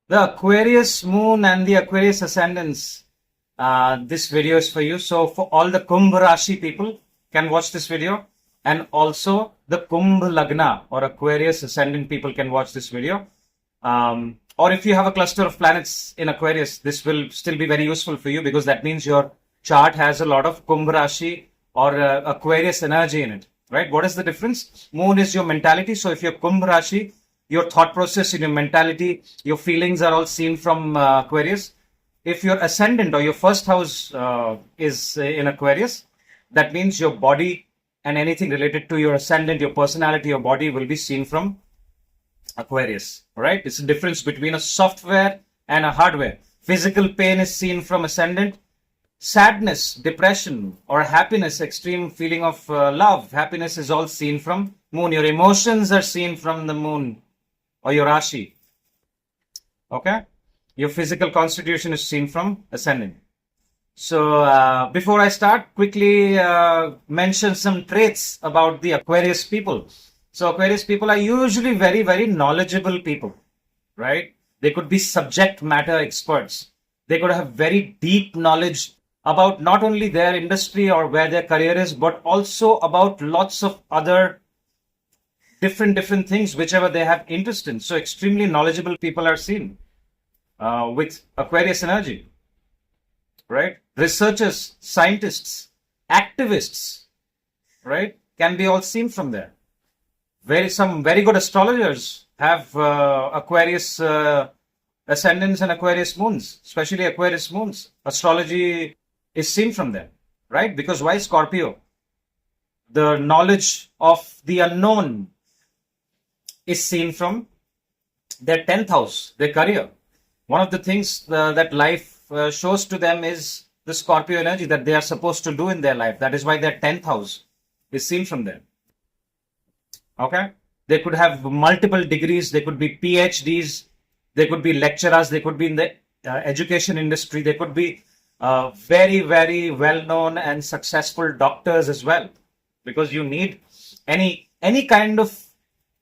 The Aquarius moon and the Aquarius ascendants. This video is for you. So for all the Kumbh Rashi people can watch this video, and also the Kumbh Lagna or Aquarius ascendant people can watch this video. Or if you have a cluster of planets in Aquarius, this will still be very useful for you because that means your chart has a lot of Kumbh Rashi or Aquarius energy in it, right? What is the difference? Moon is your mentality. So if you're Kumbh Rashi, your thought process and your mentality, your feelings are all seen from Aquarius. If your ascendant or your first house is in Aquarius, that means your body and anything related to your ascendant, your personality, your body will be seen from Aquarius, right? It's a difference between a software and a hardware. Physical pain is seen from ascendant. Sadness, depression, or happiness, extreme feeling of love, happiness is all seen from moon. Your emotions are seen from the moon or your Rashi. Okay? Your physical constitution is seen from ascendant. So before I start, quickly mention some traits about the Aquarius people. So Aquarius people are usually very, very knowledgeable people, right? They could be subject matter experts. They could have very deep knowledge about not only their industry or where their career is, but also about lots of other different things, whichever they have interest in. So extremely knowledgeable people are seen with Aquarius energy, right? Researchers, scientists, activists, right, can be all seen from there. Some very good astrologers have Aquarius ascendants and Aquarius moons, especially Aquarius moons. Astrology is seen from there, right? Because why Scorpio? The knowledge of the unknown is seen from their 10th house, their career. One of the things that life shows to them is the Scorpio energy that they are supposed to do in their life. That is why their 10th house is seen from there. Okay? They could have multiple degrees. They could be PhDs. They could be lecturers. They could be in the education industry. They could be very, very well-known and successful doctors as well. Because you need any kind of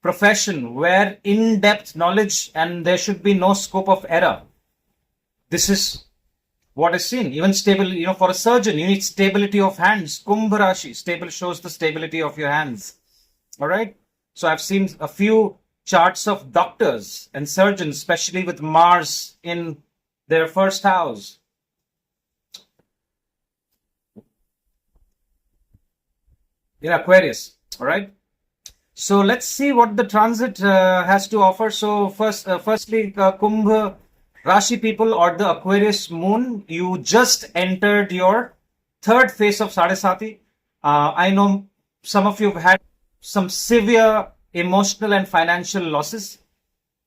profession where in-depth knowledge and there should be no scope of error. This is what is seen. Even stable, for a surgeon, you need stability of hands. Kumbh Rashi, stable shows the stability of your hands. All right. So I've seen a few charts of doctors and surgeons, especially with Mars in their first house. In Aquarius. All right. So let's see what the transit has to offer. So firstly, Kumbh Rashi people or the Aquarius moon, you just entered your third phase of Sade Sati. I know some of you have had some severe emotional and financial losses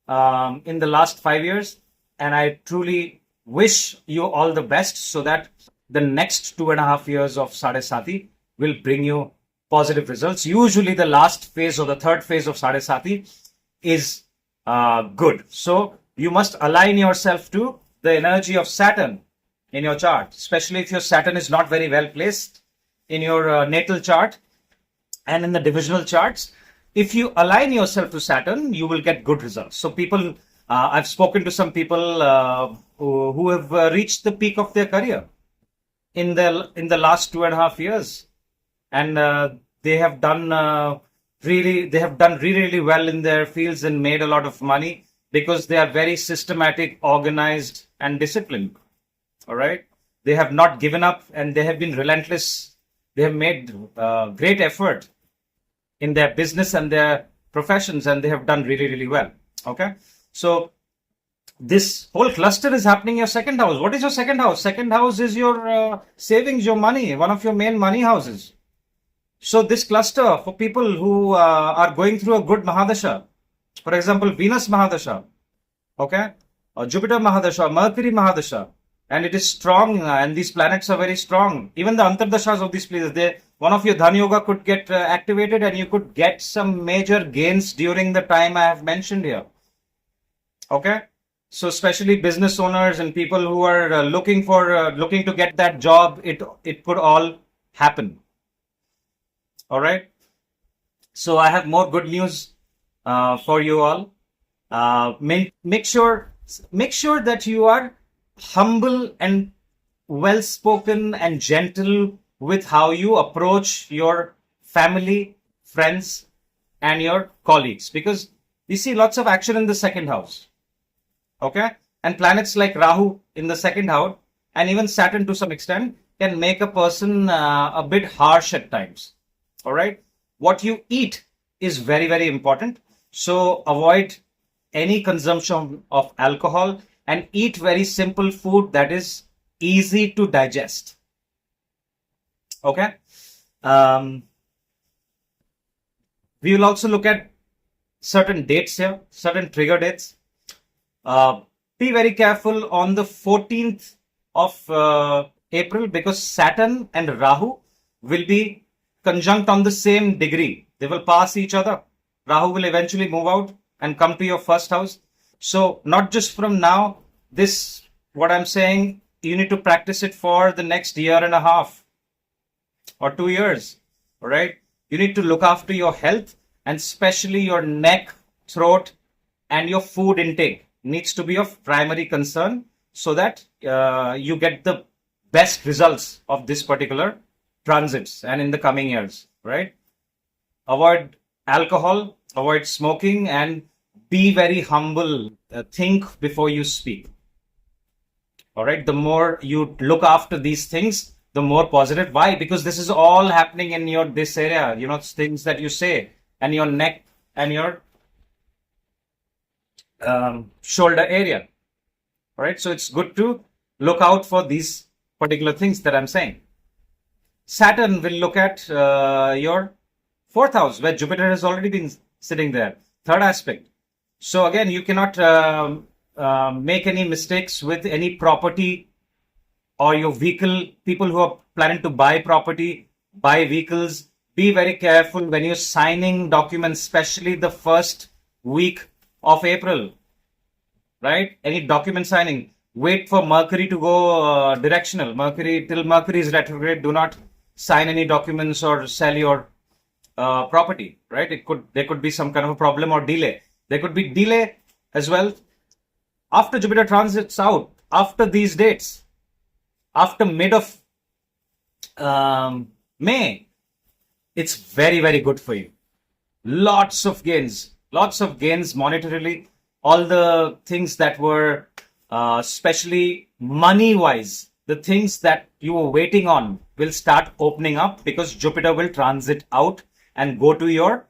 in the last 5 years. And I truly wish you all the best so that the next 2.5 years of Sade Sati will bring you positive results. Usually the last phase or the third phase of Sade Sati is good. So you must align yourself to the energy of Saturn in your chart, especially if your Saturn is not very well placed in your natal chart and in the divisional charts. If you align yourself to Saturn, you will get good results. So people, I've spoken to some people who have reached the peak of their career in the last 2.5 years. And they have done really well in their fields and made a lot of money because they are very systematic, organized, and disciplined. All right, they have not given up and they have been relentless. They have made great effort in their business and their professions, and they have done really well. Okay, so this whole cluster is happening in your second house. What is your second house? Second house is your savings, your money, one of your main money houses. So this cluster for people who are going through a good Mahadasha, for example, Venus Mahadasha, okay, or Jupiter Mahadasha, Mercury Mahadasha, and it is strong, and these planets are very strong. Even the Antardashas of these places, one of your Dhan Yoga could get activated and you could get some major gains during the time I have mentioned here. Okay, so especially business owners and people who are looking to get that job, it could all happen. All right. So I have more good news for you all. Make sure make sure that you are humble and well spoken and gentle with how you approach your family, friends, and your colleagues, because you see lots of action in the second house. Okay, and planets like Rahu in the second house and even Saturn to some extent can make a person a bit harsh at times. All right, what you eat is very, very important. So avoid any consumption of alcohol and eat very simple food that is easy to digest. Okay. Um, we will also look at certain dates here, certain trigger dates. Uh, be very careful on the 14th of April, because Saturn and Rahu will be conjunct on the same degree. They will pass each other. Rahu will eventually move out and come to your first house. So not just from now, this, what I'm saying, you need to practice it for the next year and a half or 2 years. All right. You need to look after your health, and especially your neck, throat, and your food intake needs to be of primary concern, so that you get the best results of this particular transits and in the coming years, right? Avoid alcohol, avoid smoking, and be very humble. Think before you speak. All right. The more you look after these things, the more positive. Why? Because this is all happening in your this area, things that you say, and your neck and your shoulder area. All right. So it's good to look out for these particular things that I'm saying. Saturn will look at your fourth house, where Jupiter has already been sitting there. Third aspect. So again, you cannot make any mistakes with any property or your vehicle. People who are planning to buy property, buy vehicles, be very careful when you're signing documents, especially the first week of April, right? Any document signing, wait for Mercury to go directional. Till Mercury is retrograde, do not sign any documents or sell your property, right? There could be some kind of a problem or delay. There could be delay as well. After Jupiter transits out, after these dates, after mid of May, it's very, very good for you. Lots of gains monetarily. All the things that were, especially money-wise, the things that you were waiting on will start opening up, because Jupiter will transit out and go to your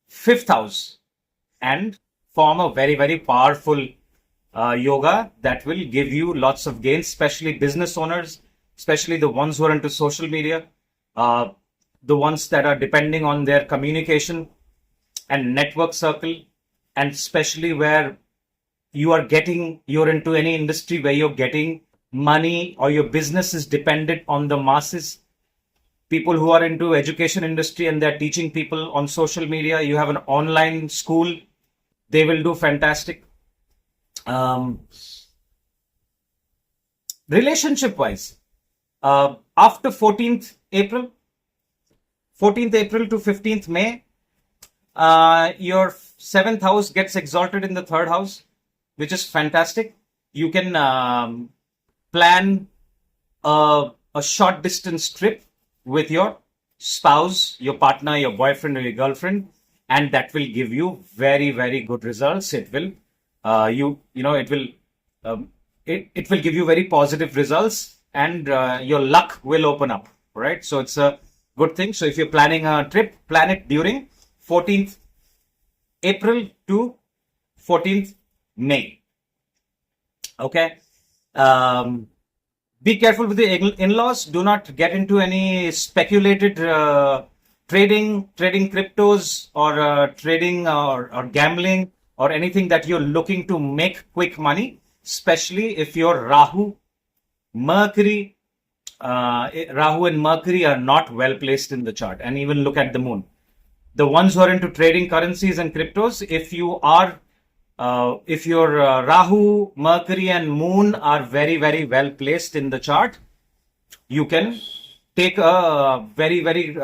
fifth house and form a very, very powerful yoga that will give you lots of gains, especially business owners, especially the ones who are into social media, the ones that are depending on their communication and network circle, and especially where you're into any industry where you're getting money or your business is dependent on the masses. People who are into education industry and they're teaching people on social media, you have an online school, they will do fantastic. Relationship wise, after 14th April to 15th May, your seventh house gets exalted in the third house, which is fantastic. You can plan a short distance trip with your spouse, your partner, your boyfriend, or your girlfriend, and that will give you very, very good results. It will, it will give you very positive results, and your luck will open up. Right, so it's a good thing. So if you're planning a trip, plan it during 14th April to 14th May. Okay. Be careful with the in-laws. Do not get into any speculated trading cryptos, or trading or gambling, or anything that you're looking to make quick money, especially if your Rahu and Mercury are not well placed in the chart. And even look at the moon. The ones who are into trading currencies and cryptos, if your Rahu, Mercury, and Moon are very, very well placed in the chart, you can take a very, very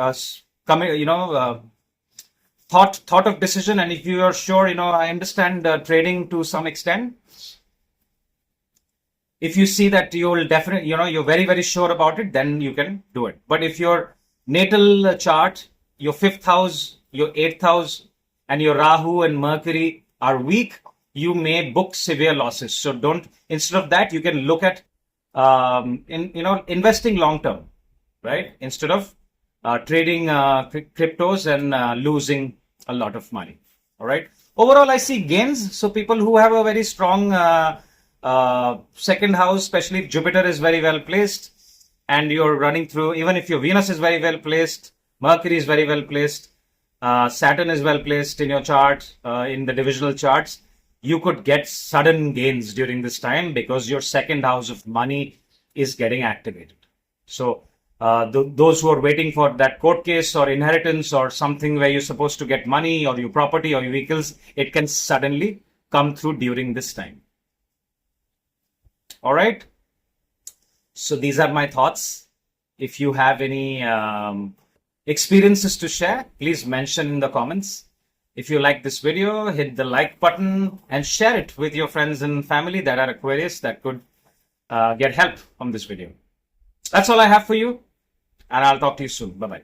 thought of decision, and if you are sure, I understand trading to some extent. If you see that you will definitely, you're very, very sure about it, then you can do it. But if your natal chart, your 5th house, your 8th house, and your Rahu and Mercury are weak, you may book severe losses. So instead of that, you can look at, investing long term, right? Instead of trading cryptos and losing a lot of money. All right. Overall, I see gains. So people who have a very strong second house, especially if Jupiter is very well placed and you're running through, even if your Venus is very well placed, Mercury is very well placed, Saturn is well placed in your chart, in the divisional charts, you could get sudden gains during this time because your second house of money is getting activated. So those who are waiting for that court case or inheritance or something where you're supposed to get money or your property or your vehicles, it can suddenly come through during this time. All right. So these are my thoughts. If you have any experiences to share, please mention in the comments. If you like this video, hit the like button and share it with your friends and family that are Aquarius that could get help from this video. That's all I have for you, and I'll talk to you soon. Bye-bye.